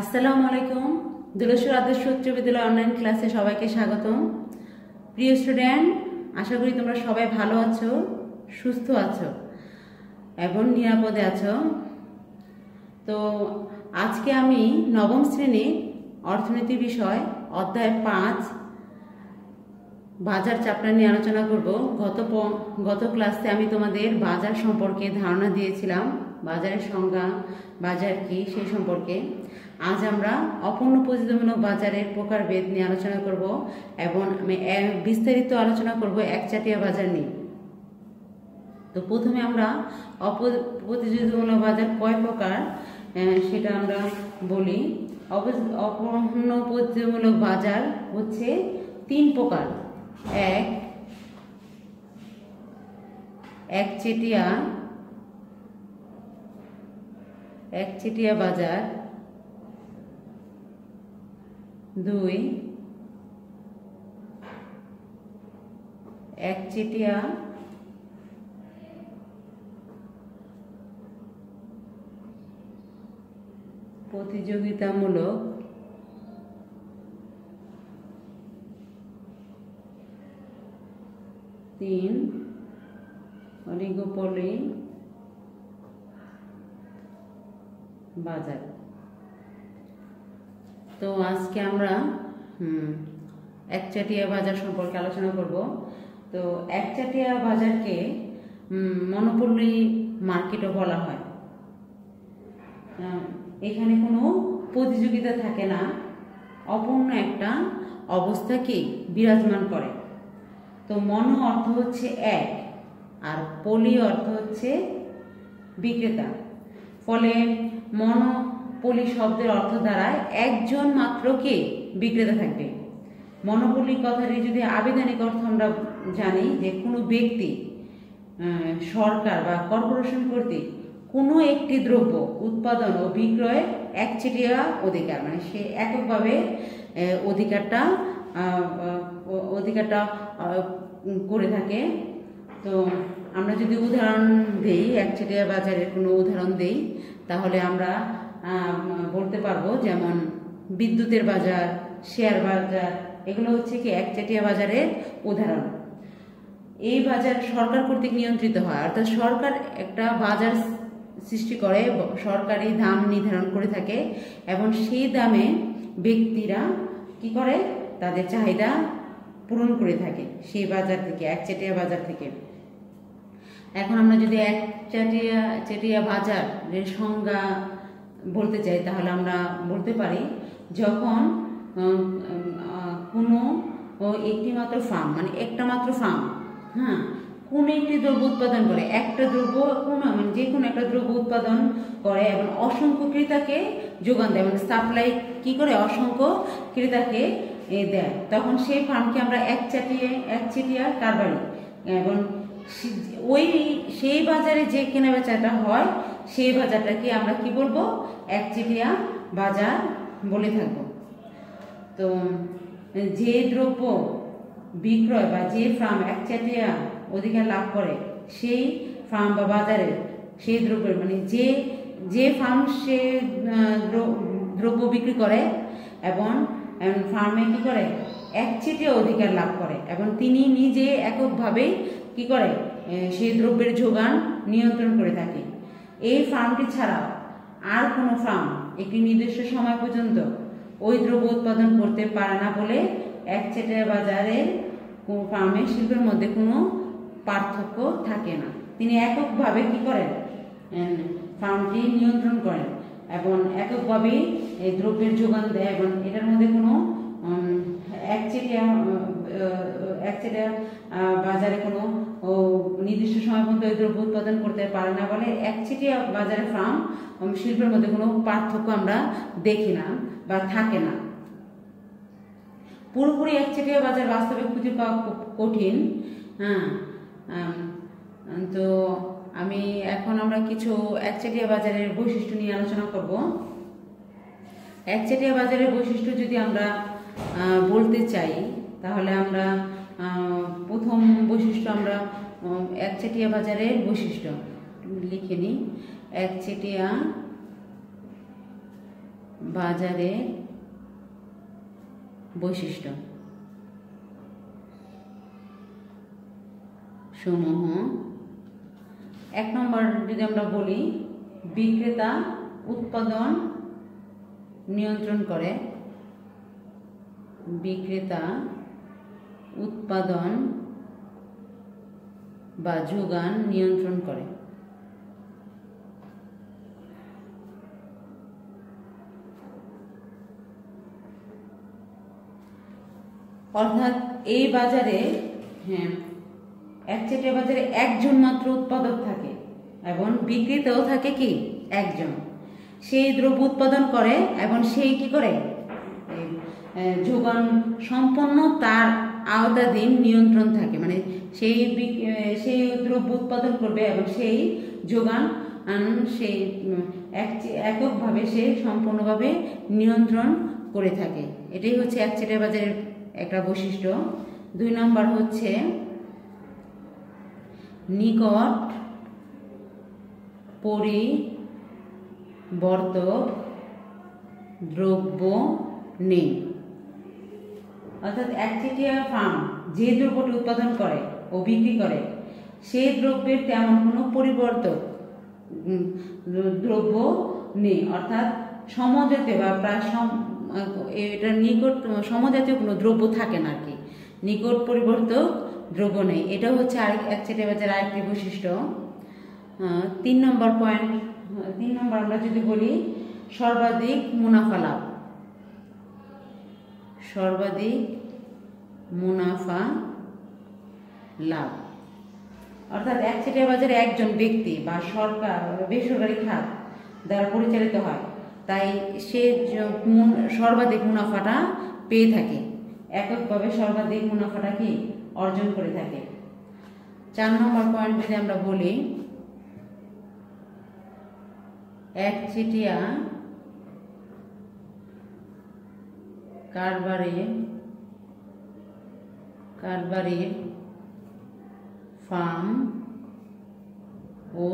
আসসালামু আলাইকুম। দুলেশ্বর আদর্শ উচ্চ বিদ্যালয় অনলাইন ক্লাসে সবাইকে স্বাগতম। প্রিয় স্টুডেন্ট, আশা করি তোমরা সবাই ভালো আছো, সুস্থ আছো এবং নিরাপদে আছো। তো আজকে আমি নবম শ্রেণীর অর্থনীতি বিষয় অধ্যায় 5 বাজার চ্যাপ্টার নিয়ে আলোচনা করব। গত ক্লাসে আমি তোমাদের বাজার সম্পর্কে ধারণা দিয়েছিলাম, বাজারের সংজ্ঞা, বাজার কি সেই সম্পর্কে। আজ আমরা অপূর্ণ প্রতিযোগিতামূলক বাজারের প্রকারভেদ নিয়ে আলোচনা করব এবং আমি বিস্তারিত আলোচনা করব একচাটিয়া বাজার নিয়ে। তো প্রথমে আমরা প্রতিযোগিতামূলক বাজার কয় প্রকার সেটা আমরা বলি। অপূর্ণ প্রতিযোগিতামূলক বাজার হচ্ছে 3 প্রকার। একচেটিয়া বাজার, 2 একচেটিয়া প্রতিযোগিতামূলক, 3 অলিগোপলি বাজার। তো আজকে আমরা একচাটিয়া বাজার সম্পর্কে আলোচনা করব। তো একচাটিয়া বাজারকে মনোপলি মার্কেটও বলা হয়। এখানে কোনো প্রতিযোগিতা থাকে না, অপূর্ণ একটা অবস্থাকে বিরাজমান করে। তো মনো অর্থ হচ্ছে এক আর পলি অর্থ হচ্ছে বিক্রেতা। ফলে মনোপলি শব্দের অর্থ দ্বারায় একজন মাত্র কে বিক্রেতা থাকবে। মনোপলি কথাটি যদি আবেদনিক অর্থ আমরা জানি যে কোনো ব্যক্তি, সরকার বা কর্পোরেশন কর্তৃক কোনো একটি দ্রব্য উৎপাদন ও বিক্রয় একচেটিয়া অধিকার, মানে সে এককভাবে অধিকারটা করে থাকে। তো আমরা যদি উদাহরণ দেই, একচেটিয়া বাজারের কোনো উদাহরণ দেই, তাহলে আমরা বলতে পারবো যেমন বিদ্যুতের বাজার, শেয়ার বাজার, এগুলো হচ্ছে কি একচেটিয়া বাজারের উদাহরণ। এই বাজার সরকার কর্তৃক নিয়ন্ত্রিত হয়, অর্থাৎ সরকার একটা বাজার সৃষ্টি করে, সরকারি দাম নির্ধারণ করে থাকে এবং সেই দামে ব্যক্তিরা কি করে তাদের চাহিদা পূরণ করে থাকে সেই বাজার থেকে, একচেটিয়া বাজার থেকে। এখন আমরা যদি একচেটিয়া বাজারের সংজ্ঞা বলতে চাই, তাহলে আমরা বলতে পারি যখন কোনো একটি মাত্র ফার্ম, মানে একটা মাত্র ফার্ম, কোনো একটি দ্রব্য উৎপাদন করে, একটা দ্রব্য মানে যে কোনো একটা দ্রব্য উৎপাদন করে এবং অসংখ্য ক্রেতাকে যোগান দেয়, মানে সাপ্লাই কি করে অসংখ্য ক্রেতাকে দেয়, তখন সেই ফার্মকে আমরা একচেটিয়া কারবারি। এবং সেই বাজারে যে কেনা বেচাটা হয় সেই বাজারটাকে আমরা কি বলবো, একচেটিয়া বাজার বলে থাকবো। তো যে দ্রব্য বিক্রয় বা যে ফার্ম একচেটিয়া অধিকার লাভ করে সেই ফার্ম বা বাজারের সেই দ্রব্যের, মানে যে ফার্ম সে দ্রব্য বিক্রি করে এবং ফার্মে কি করে একচেটিয়া অধিকার লাভ করে এবং তিনি নিজে এককভাবে কি করে সেই দ্রব্যের যোগান নিয়ন্ত্রণ করে থাকে। এই ফার্মটি ছাড়া আর কোনো ফার্ম একটি নির্দিষ্ট সময় পর্যন্ত ওই দ্রব্য উৎপাদন করতে পারে না বলে একচেটিয়া বাজারের ফার্মের শিল্পের মধ্যে কোনো পার্থক্য থাকে না। তিনি এককভাবে কি করেন, ফার্মটি নিয়ন্ত্রণ করেন এবং এককভাবেই এই দ্রব্যের যোগান দেয় এবং এটার মধ্যে কোনো একচেটিয়া বাজারে কোনো নির্দিষ্ট সময় পর্যন্ত ওই দ্রব্য উৎপাদন করতে পারে না বলে একচেটিয়া বাজারে ফার্ম শিল্পের মধ্যে কোনো পার্থক্য আমরা দেখি না বা থাকে না। পুরোপুরি একচেটিয়া বাজার বাস্তবে খুঁজে পাওয়া খুব কঠিন। তো আমরা কিছু একচেটিয়া বাজারের বৈশিষ্ট্য নিয়ে আলোচনা করব। একচেটিয়া বাজারের বৈশিষ্ট্য যদি আমরা বলতে চাই, তাহলে আমরা প্রথম বৈশিষ্ট্য আমরা একচেটিয়া বাজারের বৈশিষ্ট্য লিখে নিই। একচেটিয়া বাজারের বৈশিষ্ট্য সমূহ। 1 নম্বর যদি আমরা বলি, বিক্রেতা উৎপাদন নিয়ন্ত্রণ করে। বিক্রেতা উৎপাদন বা যোগান নিয়ন্ত্রণ করে। অর্থাৎ এই বাজারে একচেটিয়া বাজারে একজন মাত্র উৎপাদক থাকে এবং বিক্রেতাও থাকে কি একজন। সেই দ্রব্য উৎপাদন করে এবং সেই কি করে যোগান সম্পন্ন তার আওতাধীন নিয়ন্ত্রণ থাকে, মানে সেই দ্রব্য উৎপাদন করবে এবং সেই যোগান সেই এককভাবে সে সম্পূর্ণভাবে নিয়ন্ত্রণ করে থাকে। এটাই হচ্ছে একচেটিয়া বাজারের একটা বৈশিষ্ট্য। 2 নম্বর হচ্ছে নিকট পরিবর্তক দ্রব্য নেই। অর্থাৎ একচেটিয়া ফার্ম যে দ্রব্যটি উৎপাদন করে ও বিক্রি করে সেই দ্রব্যের তেমন কোনো পরিবর্তক দ্রব্য নেই। অর্থাৎ সমজাতীয় বা প্রায় এটা নিকট সমজাতীয় কোনো দ্রব্য থাকে না আর কি, নিকট পরিবর্তক দ্রব্য নেই। এটা হচ্ছে একচেটিয়া বাজারের আরেকটি বৈশিষ্ট্য। 3 নম্বর পয়েন্ট, 3 নম্বর আমরা যদি বলি সর্বাধিক মুনাফা লাভ। সর্বাধিক মুনাফা লাভ অর্থাৎ একচেটিয়া বাজারে একজন ব্যক্তি বা সরকার বেসরকারি খাত দ্বারা পরিচালিত হয়, তাই সে সর্বাধিক মুনাফাটা পেয়ে থাকে, এককভাবে সর্বাধিক মুনাফাটা কি অর্জন করে থাকে। 4 নম্বর পয়েন্ট যদি আমরা বলি, একচেটিয়া কারবারের ফার্ম ও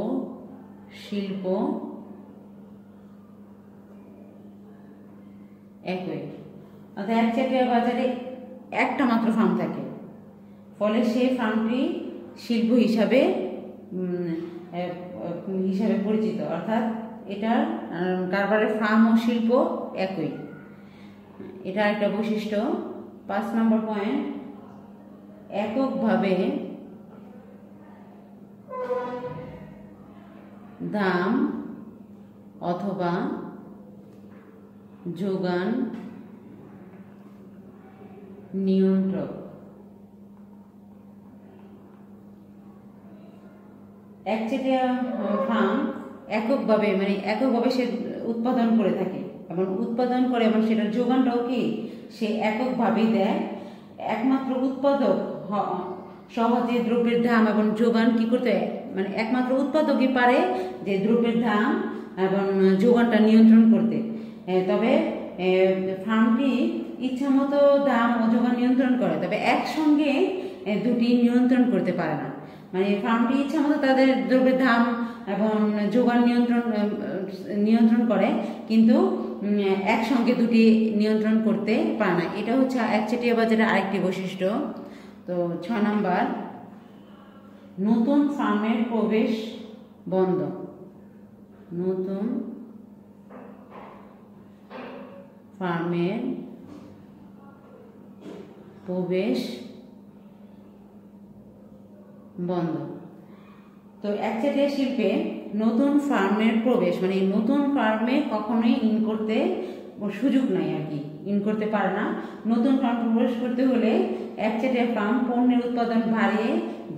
শিল্প একই। অর্থাৎ একচেটিয়া বাজারে একটা মাত্র ফার্ম থাকে, ফলে সেই ফার্মটি শিল্প হিসাবে পরিচিত। অর্থাৎ এটার কারবারের ফার্ম ও শিল্প একই, এটা একটা বৈশিষ্ট্য। 5 নম্বর পয়েন্ট, এককভাবে দাম অথবা যোগান নিয়ন্ত্রক। একচেটিয়া ফার্ম এককভাবে সে উৎপাদন করে থাকে এবং উৎপাদন করে এবং সেটার যোগানটাও কি সে এককভাবেই দেয়। একমাত্র উৎপাদক সহজে দ্রব্যের দাম এবং যোগান কি করতে, মানে একমাত্র উৎপাদকই পারে যে দ্রব্যের দাম এবং যোগানটা নিয়ন্ত্রণ করতে। তবে ফার্মটি ইচ্ছামতো দাম ও যোগান নিয়ন্ত্রণ করে, তবে একসঙ্গে দুটি নিয়ন্ত্রণ করতে পারে না। মানে ফার্মটি ইচ্ছামতো তাদের দ্রব্যের দাম এবং যোগান নিয়ন্ত্রণ করে, কিন্তু একসঙ্গে দুটি নিয়ন্ত্রণ করতে পারে না। এটা হচ্ছে একচেটিয়া বাজারের আরেকটি বৈশিষ্ট্য। তো 6 নম্বর, নতুন ফার্মের প্রবেশ বন্ধ। নতুন ফার্মের প্রবেশ বন্ধ। তো একচেটিয়া শিল্পে নতুন ফার্মের প্রবেশ, মানে নতুন ফার্মে কখনোই ইন করতে সুযোগ নাই আর কি, ইন করতে পারে না। নতুন ফার্ম প্রবেশ করতে হলে একচেটিয়া ফার্ম পণ্যের উৎপাদন বাড়িয়ে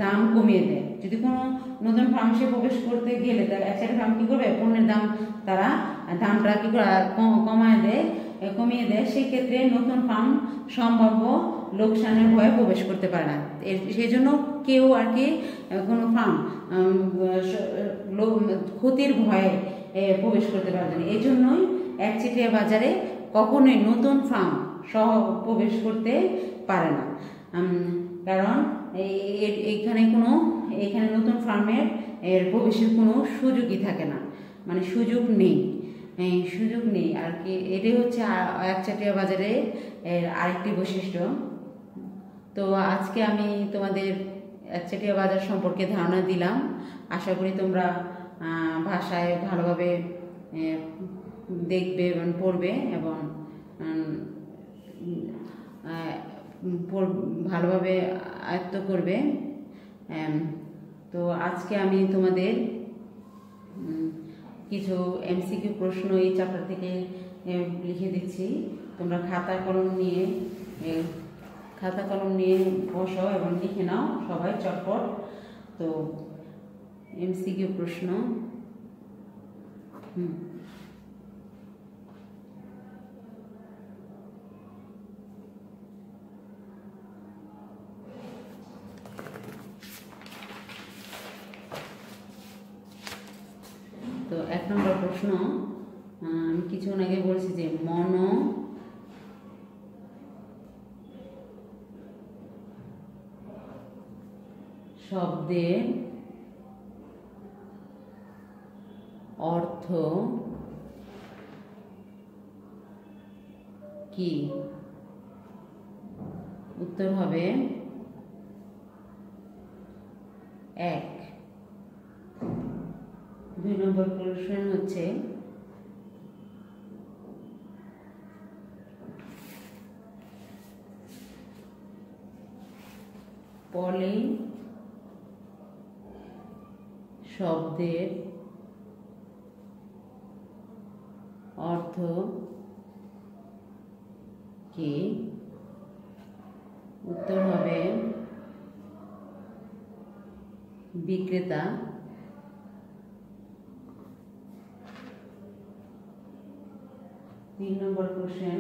দাম কমিয়ে দেয়। যদি কোনো নতুন ফার্ম সে প্রবেশ করতে গেলে তার একচেটিয়া ফার্ম কি করবে, পণ্যের দাম দামটা কি করে কমিয়ে দেয়। সেই ক্ষেত্রে নতুন ফার্ম সম্ভাব্য লোকসানের ভয়ে প্রবেশ করতে পারে না। সেই জন্য কেউ আর কি কোনো ফার্ম ক্ষতির ভয়ে প্রবেশ করতে পারবে না। এই জন্যই একচেটিয়া বাজারে কখনোই নতুন ফার্ম সহ প্রবেশ করতে পারে না, কারণ এখানে নতুন ফার্মের প্রবেশের কোনো সুযোগই থাকে না, মানে সুযোগ নেই। সুযোগ নেই আর কি। এটাই হচ্ছে একচেটিয়া বাজারে আরেকটি বৈশিষ্ট্য। তো আজকে আমি তোমাদের একচেটিয়া বাজার সম্পর্কে ধারণা দিলাম। আশা করি তোমরা ভাষায় ভালোভাবে দেখবে এবং পড়বে এবং ভালোভাবে আয়ত্ত করবে। তো আজকে আমি তোমাদের কিছু এমসিকিউ প্রশ্ন এই চ্যাপ্টার থেকে লিখে দিচ্ছি। তোমরা খাতা কলম নিয়ে বসো এবং লিখে নাও সবাই চটপট। তো এমসিকিউ প্রশ্ন, তো 1 নম্বর প্রশ্ন, আমি কিছুক্ষণ আগে বলছি যে মন শব্দের অর্থ কি? উত্তর হবে 1। 2 নম্বর প্রশ্ন হচ্ছে পলি শব্দের অর্থ কি? উত্তর হবে বিক্রেতা। 3 নম্বর কোশ্চেন,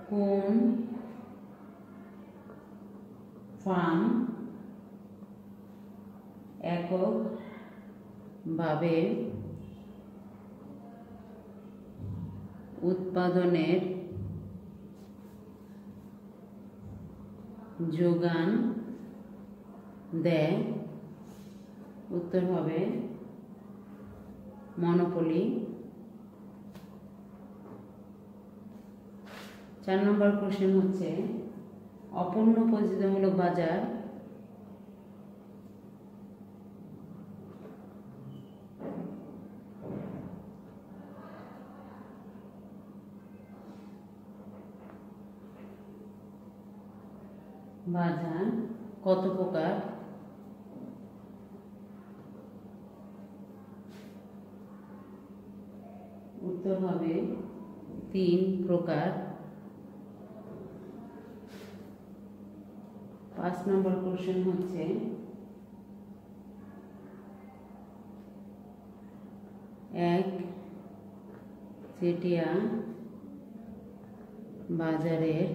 কোন ফার্ম এককভাবে উৎপাদনের যোগান দেয়? উত্তর হবে মনোপলি। 4 নম্বর কোশ্চেন হচ্ছে অপূর্ণ পরিচিতিমূলক বাজার কত প্রকার? উত্তর হবে 3 প্রকার। 5 নম্বর কোশ্চেন হচ্ছে একচেটিয়া বাজারের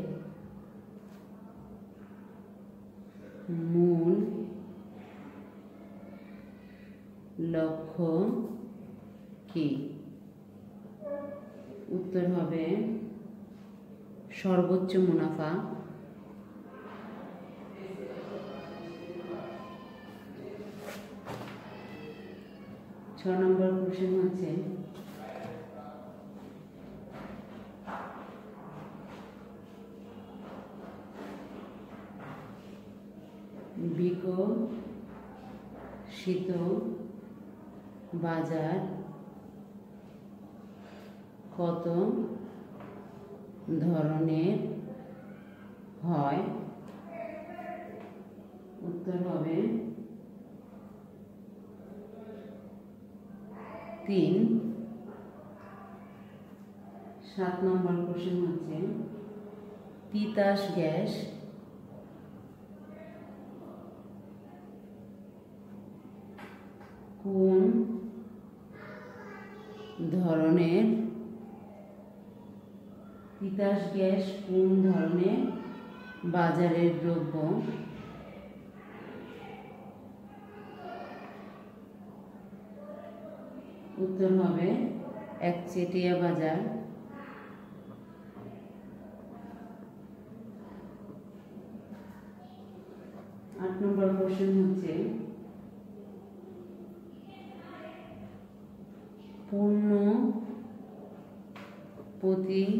মূল লক্ষ্য কি? উত্তর হবে সর্বোচ্চ মুনাফা। 6 নম্বর কোশ্চেন হচ্ছে বিকশিত বাজার কত ধরনের হয়? উত্তর হবে 3। 7 নম্বর কোশ্চেন হচ্ছে তিতাস গ্যাস কোন ধরনের বাজারের দ্রব্য? উত্তর হবে একচেটিয়া বাজার। 8 নম্বর কোশ্চেন হচ্ছে পূর্ণ প্রতিযোগিতা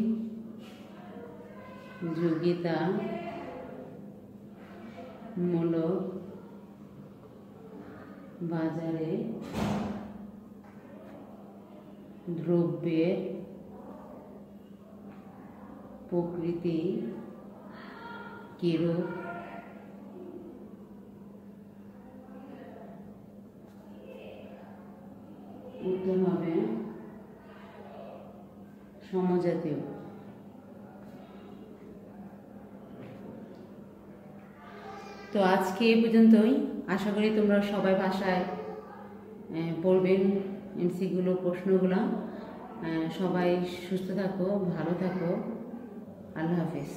মূলক বাজারে দ্রব্যের প্রকৃতি কিরূপ? উত্তর হবে সমজাতীয়। তো আজকে এই পর্যন্তই। আশা করি তোমরা সবাই ভাষায় পড়বেন এমসিকিউগুলো, প্রশ্নগুলো। সবাই সুস্থ থাকো, ভালো থাকো। আল্লাহ হাফেজ।